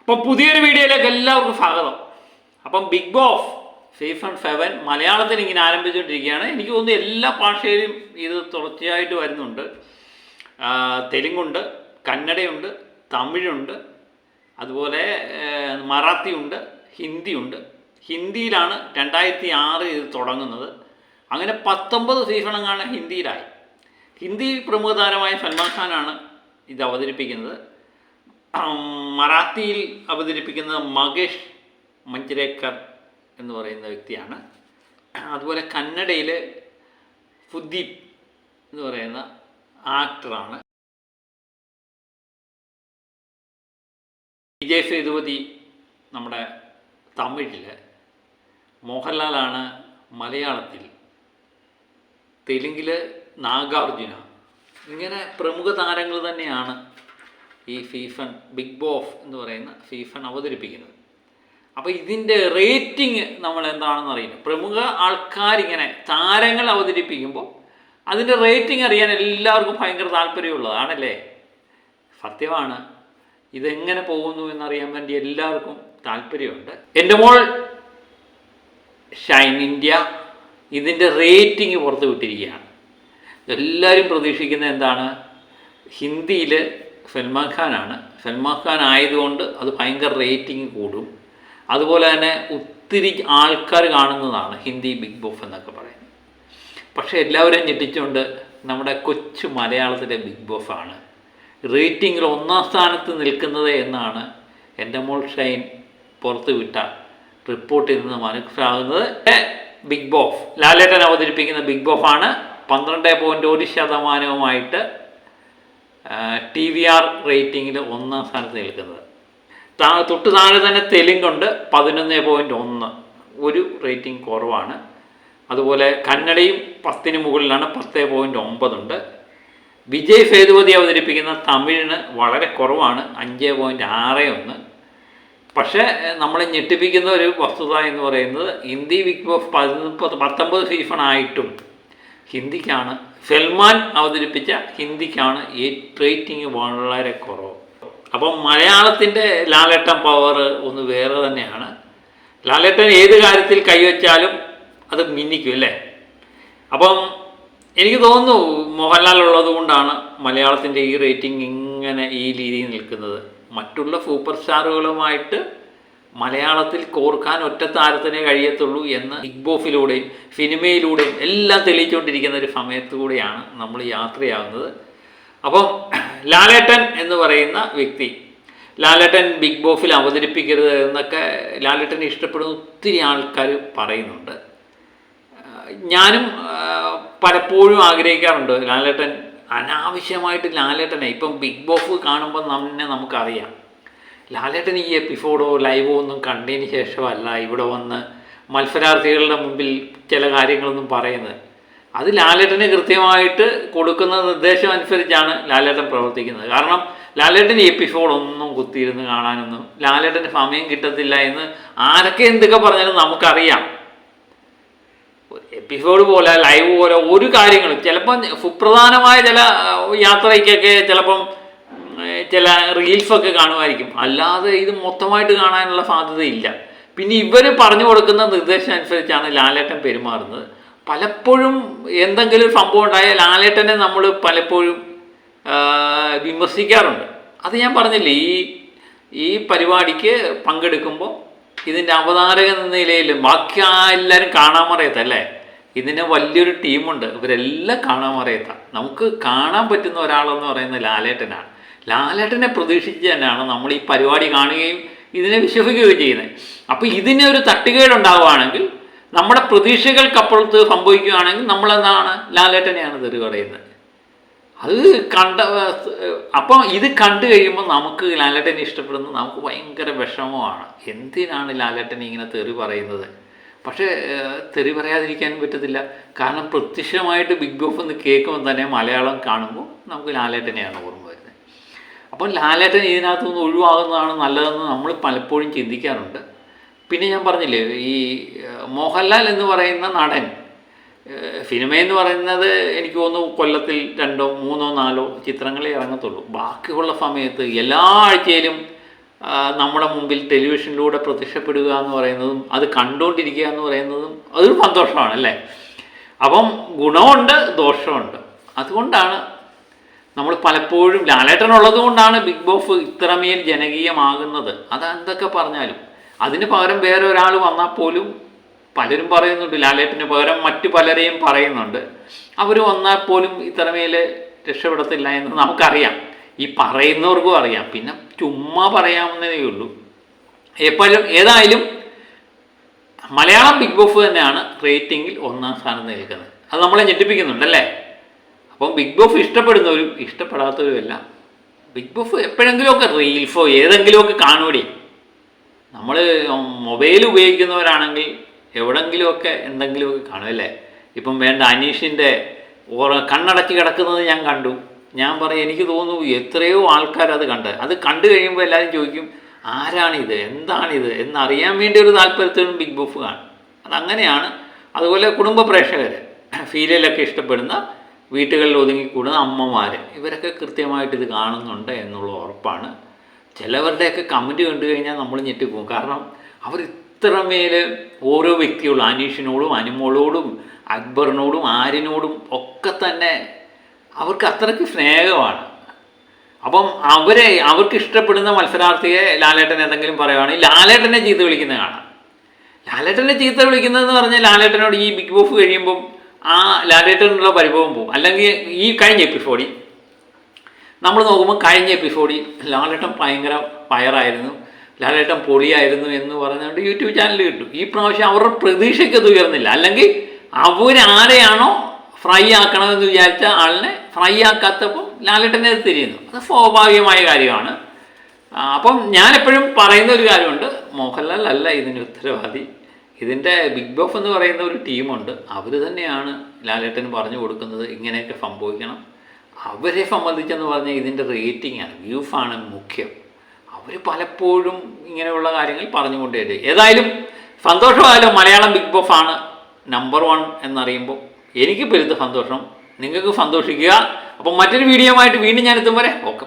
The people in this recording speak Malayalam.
അപ്പം പുതിയൊരു വീഡിയോയിലേക്ക് എല്ലാവർക്കും സ്വാഗതം. അപ്പം ബിഗ് ബോസ് സീസൺ 7 മലയാളത്തിൽ ഇങ്ങനെ ആരംഭിച്ചുകൊണ്ടിരിക്കുകയാണ്. എനിക്ക് തോന്നുന്നു എല്ലാ ഭാഷയിലും ഇത് തുടർച്ചയായിട്ട് വരുന്നുണ്ട്. തെലുങ്കുണ്ട്, കന്നഡയുണ്ട്, തമിഴുണ്ട്, അതുപോലെ മറാത്തിയുണ്ട്, ഹിന്ദിയുണ്ട്. ഹിന്ദിയിലാണ് 2006 ഇത് തുടങ്ങുന്നത്. അങ്ങനെ 19 സീസണങ്ങാണ് ഹിന്ദിയിലായി. ഹിന്ദി പ്രമുഖ താരമായ സൽമാൻ ഖാനാണ് ഇത് അവതരിപ്പിക്കുന്നത്. മറാത്തിയിൽ അവതരിപ്പിക്കുന്നത് മകേഷ് മഞ്ച്രേക്കർ എന്ന് പറയുന്ന വ്യക്തിയാണ്. അതുപോലെ കന്നഡയിൽ സുദീപ് എന്ന് പറയുന്ന ആക്ടറാണ്. വിജയ് സേതുപതി നമ്മുടെ തമിഴിൽ, മോഹൻലാലാണ് മലയാളത്തിൽ, തെലുങ്കിൽ നാഗാർജുന. ഇങ്ങനെ പ്രമുഖ താരങ്ങൾ തന്നെയാണ് ഈ സീസൺ ബിഗ് ബോസ് എന്ന് പറയുന്ന സീസൺ അവതരിപ്പിക്കുന്നത്. അപ്പോൾ ഇതിൻ്റെ റേറ്റിംഗ് നമ്മൾ എന്താണെന്ന് അറിയില്ല. പ്രമുഖ ആൾക്കാരിങ്ങനെ താരങ്ങൾ അവതരിപ്പിക്കുമ്പോൾ അതിൻ്റെ റേറ്റിംഗ് അറിയാൻ എല്ലാവർക്കും ഭയങ്കര താല്പര്യമുള്ളതാണല്ലേ. സത്യമാണ്. ഇതെങ്ങനെ പോകുന്നു എന്നറിയാൻ വേണ്ടി എല്ലാവർക്കും താല്പര്യമുണ്ട്. എൻ്റെ മോൾ ഷൈൻ ഇന്ത്യ ഇതിൻ്റെ റേറ്റിംഗ് പുറത്ത് വിട്ടിരിക്കുകയാണ്. എല്ലാവരും പ്രതീക്ഷിക്കുന്നത് എന്താണ്? ഹിന്ദിയിൽ സൽമാൻ ഖാനാണ്. സൽമാൻ ഖാൻ ആയതുകൊണ്ട് അത് ഭയങ്കര റേറ്റിംഗ് കൂടും. അതുപോലെ തന്നെ ഒത്തിരി ആൾക്കാർ കാണുന്നതാണ് ഹിന്ദി ബിഗ് ബോസ് എന്നൊക്കെ പറയുന്നത്. പക്ഷേ എല്ലാവരും ഞെട്ടിച്ചുകൊണ്ട് നമ്മുടെ കൊച്ചു മലയാളത്തിലെ ബിഗ് ബോസ് ആണ് റേറ്റിങ്ങിൽ 1-ാം സ്ഥാനത്ത് നിൽക്കുന്നത് എന്നാണ് എൻ്റെ മോൾ ഷൈൻ പുറത്ത് വിട്ട റിപ്പോർട്ടിൽ നിന്ന് മനസ്സിലാകുന്നത്. ബിഗ് ബോസ് ലാലേട്ടൻ അവതരിപ്പിക്കുന്ന ബിഗ് ബോസ് ആണ് 12.1% TVR റേറ്റിങ്ങിൽ 1-ാം സ്ഥാനത്ത് നിൽക്കുന്നത്. തൊട്ട് താഴെ തന്നെ തെലുങ്കുണ്ട് 11.1, ഒരു റേറ്റിംഗ് കുറവാണ്. അതുപോലെ കന്നഡയും 10-ന് മുകളിലാണ്, 10.9 ഉണ്ട്. വിജയ് സേതുപതി അവതരിപ്പിക്കുന്ന തമിഴിന് വളരെ കുറവാണ്, 5.61. പക്ഷേ നമ്മളെ ഞെട്ടിപ്പിക്കുന്ന ഒരു വസ്തുത എന്ന് പറയുന്നത് ഹിന്ദി ബിഗ് ബോസ് 19 സീസൺ ആയിട്ടും ഹിന്ദിക്കാണ്, സൽമാൻ അവതരിപ്പിച്ച ഹിന്ദിക്കാണ് റേറ്റിംഗ് വളരെ കുറവ്. അപ്പം മലയാളത്തിൻ്റെ ലാലേട്ടൻ പവർ ഒന്ന് വേറെ തന്നെയാണ്. ലാലേട്ടൻ ഏത് കാര്യത്തിൽ കൈവച്ചാലും അത് മിന്നിക്കും അല്ലേ. അപ്പം എനിക്ക് തോന്നുന്നു മോഹൻലാൽ ഉള്ളത് കൊണ്ടാണ് മലയാളത്തിൻ്റെ ഈ റേറ്റിംഗ് ഇങ്ങനെ ഈ രീതിയിൽ നിൽക്കുന്നത്. മറ്റുള്ള സൂപ്പർ സ്റ്റാറുകളുമായിട്ട് മലയാളത്തിൽ കോർക്കാൻ ഒറ്റ താരത്തിനെ കഴിയത്തുള്ളൂ എന്ന് ബിഗ് ബോസിലൂടെയും സിനിമയിലൂടെയും എല്ലാം തെളിയിച്ചുകൊണ്ടിരിക്കുന്ന ഒരു സമയത്തു കൂടെയാണ് നമ്മൾ യാത്രയാകുന്നത്. അപ്പം ലാലേട്ടൻ എന്ന് പറയുന്ന വ്യക്തി, ലാലേട്ടൻ ബിഗ് ബോസിൽ അവതരിപ്പിക്കരുത് എന്നൊക്കെ ലാലേട്ടനെ ഇഷ്ടപ്പെടുന്ന ഒത്തിരി ആൾക്കാർ പറയുന്നുണ്ട്. ഞാനും പലപ്പോഴും ആഗ്രഹിക്കാറുണ്ട് ലാലേട്ടൻ അനാവശ്യമായിട്ട് ലാലേട്ടനെ ഇപ്പം ബിഗ് ബോസ് കാണുമ്പോൾ നമുക്കറിയാം ലാലേട്ടൻ ഈ എപ്പിസോഡോ ലൈവോ ഒന്നും കണ്ടതിന് ശേഷമല്ല ഇവിടെ വന്ന് മത്സരാർത്ഥികളുടെ മുമ്പിൽ ചില കാര്യങ്ങളൊന്നും പറയുന്നത്. അത് ലാലേട്ടന് കൃത്യമായിട്ട് കൊടുക്കുന്ന നിർദ്ദേശം അനുസരിച്ചാണ് ലാലേട്ടൻ പ്രവർത്തിക്കുന്നത്. കാരണം ലാലേട്ടന് എപ്പിസോഡൊന്നും കുത്തിയിരുന്ന് കാണാനൊന്നും ലാലേട്ടന് സമയം കിട്ടത്തില്ല എന്ന് ആരൊക്കെ എന്തൊക്കെ പറഞ്ഞാലും നമുക്കറിയാം. എപ്പിസോഡ് പോലെ ലൈവ് പോലെ ഒരു കാര്യങ്ങളും ചിലപ്പം സുപ്രധാനമായ ചില യാത്രയ്ക്കൊക്കെ ചിലപ്പം ചില റീൽസൊക്കെ കാണുമായിരിക്കും, അല്ലാതെ ഇത് മൊത്തമായിട്ട് കാണാനുള്ള സാധ്യതയില്ല. പിന്നെ ഇവർ പറഞ്ഞു കൊടുക്കുന്ന നിർദ്ദേശം അനുസരിച്ചാണ് ലാലേട്ടൻ പെരുമാറുന്നത്. പലപ്പോഴും എന്തെങ്കിലും ഒരു സംഭവം ഉണ്ടായാൽ ലാലേട്ടനെ നമ്മൾ പലപ്പോഴും വിമർശിക്കാറുണ്ട്. അത് ഞാൻ പറഞ്ഞില്ലേ, ഈ പരിപാടിക്ക് പങ്കെടുക്കുമ്പോൾ ഇതിൻ്റെ അവതാരകൻ എന്ന നിലയിൽ ബാക്കി എല്ലാവരും കാണാൻ പറയത്തല്ലേ, ഇതിന് വലിയൊരു ടീമുണ്ട്, ഇവരെല്ലാം കാണാൻ പറയത്താണ്. നമുക്ക് കാണാൻ പറ്റുന്ന ഒരാളെന്ന് പറയുന്നത് ലാലേട്ടനാണ്. ലാലേട്ടനെ പ്രതീക്ഷിച്ച് തന്നെയാണ് നമ്മൾ ഈ പരിപാടി കാണുകയും ഇതിനെ വിശ്വസിക്കുകയും ചെയ്യുന്നത്. അപ്പോൾ ഇതിനൊരു തട്ടുകേടുണ്ടാവുകയാണെങ്കിൽ, നമ്മുടെ പ്രതീക്ഷകൾക്കപ്പുറത്ത് സംഭവിക്കുകയാണെങ്കിൽ നമ്മളെന്താണ് ലാലേട്ടനെയാണ് തെറി പറയുന്നത്. അത് അപ്പം ഇത് കണ്ടു കഴിയുമ്പോൾ നമുക്ക് ലാലേട്ടനെ ഇഷ്ടപ്പെടുന്നത് നമുക്ക് ഭയങ്കര വിഷമമാണ്. എന്തിനാണ് ലാലേട്ടനെ ഇങ്ങനെ തെറി പറയുന്നത്? പക്ഷേ തെറി പറയാതിരിക്കാൻ പറ്റത്തില്ല. കാരണം പ്രത്യക്ഷമായിട്ട് ബിഗ് ബോസ് എന്ന് കേൾക്കുമ്പോൾ തന്നെ മലയാളം കാണുമ്പോൾ നമുക്ക് ലാലേട്ടനെയാണ് ഓർമ്മ വരുന്നത്. അപ്പം ലാലേട്ടൻ ഇതിനകത്തുനിന്ന് ഒഴിവാകുന്നതാണ് നല്ലതെന്ന് നമ്മൾ പലപ്പോഴും ചിന്തിക്കാറുണ്ട്. പിന്നെ ഞാൻ പറഞ്ഞില്ലേ, ഈ മോഹൻലാൽ എന്ന് പറയുന്ന നടൻ സിനിമയെന്ന് പറയുന്നത് എനിക്ക് തോന്നുന്നു കൊല്ലത്തിൽ 2, 3, 4 ചിത്രങ്ങളെ ഇറങ്ങത്തുള്ളൂ. ബാക്കിയുള്ള സമയത്ത് എല്ലാ ആഴ്ചയിലും നമ്മുടെ മുമ്പിൽ ടെലിവിഷനിലൂടെ പ്രത്യക്ഷപ്പെടുക എന്ന് പറയുന്നതും അത് കണ്ടുകൊണ്ടിരിക്കുക എന്ന് പറയുന്നതും അതൊരു സന്തോഷമാണ് അല്ലേ. അപ്പം ഗുണമുണ്ട് ദോഷമുണ്ട്. അതുകൊണ്ടാണ് നമ്മൾ പലപ്പോഴും ലാലേട്ടനുള്ളത് കൊണ്ടാണ് ബിഗ് ബോസ് ഇത്രമേൽ ജനകീയമാകുന്നത്. അത് എന്തൊക്കെ പറഞ്ഞാലും അതിന് പകരം വേറെ ഒരാൾ വന്നാൽ പോലും പലരും പറയുന്നുണ്ട്, ലാലേട്ടന് പകരം മറ്റു പലരെയും പറയുന്നുണ്ട്, അവർ വന്നാൽ പോലും ഇത്രമേൽ രക്ഷപ്പെടത്തില്ല എന്ന് നമുക്കറിയാം, ഈ പറയുന്നവർക്കും അറിയാം. പിന്നെ ചുമ്മാ പറയാവുന്നതേ ഉള്ളൂ. എപ്പോഴും ഏതായാലും മലയാളം ബിഗ് ബോസ് തന്നെയാണ് റേറ്റിങ്ങിൽ 1-ാം സ്ഥാനത്ത് നിൽക്കുന്നത്. അത് നമ്മളെ ഞെട്ടിപ്പിക്കുന്നുണ്ടല്ലേ. അപ്പം ബിഗ് ബോസ് ഇഷ്ടപ്പെടുന്നവരും ഇഷ്ടപ്പെടാത്തവരും എല്ലാം ബിഗ് ബോസ് എപ്പോഴെങ്കിലുമൊക്കെ റീൽസോ ഏതെങ്കിലുമൊക്കെ കാണൂടി. നമ്മൾ മൊബൈൽ ഉപയോഗിക്കുന്നവരാണെങ്കിൽ എവിടെങ്കിലുമൊക്കെ എന്തെങ്കിലുമൊക്കെ കാണുമല്ലേ. ഇപ്പം വേണ്ട അനീഷിൻ്റെ കണ്ണടച്ച് കിടക്കുന്നത് ഞാൻ കണ്ടു. ഞാൻ പറയും, എനിക്ക് തോന്നുന്നു എത്രയോ ആൾക്കാർ അത് കണ്ടു കഴിയുമ്പോൾ എല്ലാവരും ചോദിക്കും ആരാണിത്, എന്താണിത് എന്നറിയാൻ വേണ്ടി ഒരു താല്പര്യത്തിലും ബിഗ് ബോസ് കാണും. അതങ്ങനെയാണ്. അതുപോലെ കുടുംബ പ്രേക്ഷകർ, സീരിയലൊക്കെ ഇഷ്ടപ്പെടുന്ന വീട്ടുകളിൽ ഒതുങ്ങിക്കൂടുന്ന അമ്മമാർ, ഇവരൊക്കെ കൃത്യമായിട്ട് ഇത് കാണുന്നുണ്ട് എന്നുള്ള ഉറപ്പാണ്. ചിലവരുടെയൊക്കെ കമൻറ്റ് കണ്ടു കഴിഞ്ഞാൽ നമ്മൾ ഞെട്ടിപ്പോകും. കാരണം അവർ ഇത്രമേൽ ഓരോ വ്യക്തിയോടും, അനീഷിനോടും അനുമോളോടും അക്ബറിനോടും ആര്യനോടും ഒക്കെ തന്നെ അവർക്ക് അത്രയ്ക്ക് സ്നേഹമാണ്. അപ്പം അവർക്ക് ഇഷ്ടപ്പെടുന്ന മത്സരാർത്ഥിയെ ലാലേട്ടൻ എന്തെങ്കിലും പറയുകയാണെങ്കിൽ ലാലേട്ടനെ ചീത്ത വിളിക്കുന്നത് കാണാം. ലാലേട്ടനെ ചീത്ത വിളിക്കുന്നതെന്ന് പറഞ്ഞാൽ ലാലേട്ടനോട് ഈ ബിഗ് ബോസ് കഴിയുമ്പം ആ ലാലേട്ടനുള്ള പരിഭവം പോകും. അല്ലെങ്കിൽ ഈ കഴിഞ്ഞ എപ്പിസോഡിൽ നമ്മൾ നോക്കുമ്പോൾ കഴിഞ്ഞ എപ്പിസോഡിൽ ലാലേട്ടൻ ഭയങ്കര ഫയറായിരുന്നു, ലാലേട്ടൻ പൊളിയായിരുന്നു എന്ന് പറഞ്ഞുകൊണ്ട് യൂട്യൂബ് ചാനൽ കിട്ടും. ഈ പ്രാവശ്യം അവരുടെ പ്രതീക്ഷയ്ക്ക് അത് ഉയർന്നില്ല. അല്ലെങ്കിൽ അവരാരെയാണോ ഫ്രൈ ആക്കണമെന്ന് വിചാരിച്ച ആളിനെ ഫ്രൈ ആക്കാത്തപ്പോൾ ലാലേട്ടനെ അത് തിരിയുന്നു. അത് സ്വാഭാവികമായ കാര്യമാണ്. അപ്പം ഞാനെപ്പോഴും പറയുന്ന ഒരു കാര്യമുണ്ട്, മോഹൻലാൽ അല്ല ഇതിന് ഉത്തരവാദി. ഇതിൻ്റെ ബിഗ് ബോസ് എന്ന് പറയുന്ന ഒരു ടീമുണ്ട്, അവർ തന്നെയാണ് ലാലേട്ടന് പറഞ്ഞു കൊടുക്കുന്നത് ഇങ്ങനെയൊക്കെ സംഭവിക്കണം. അവരെ സംബന്ധിച്ചെന്ന് പറഞ്ഞാൽ ഇതിൻ്റെ റേറ്റിംഗാണ്, വ്യൂസാണ് മുഖ്യം. അവർ പലപ്പോഴും ഇങ്ങനെയുള്ള കാര്യങ്ങൾ പറഞ്ഞുകൊണ്ടേ. ഏതായാലും സന്തോഷമായാലോ, മലയാളം ബിഗ് ബോസ് ആണ് നമ്പർ 1 എന്നറിയുമ്പോൾ എനിക്ക് പെരുത്ത സന്തോഷം. നിങ്ങൾക്ക് സന്തോഷിക്കുക. അപ്പം മറ്റൊരു വീഡിയോ ആയിട്ട് വീണ്ടും ഞാൻ എത്തും വരെ ഓക്കെ.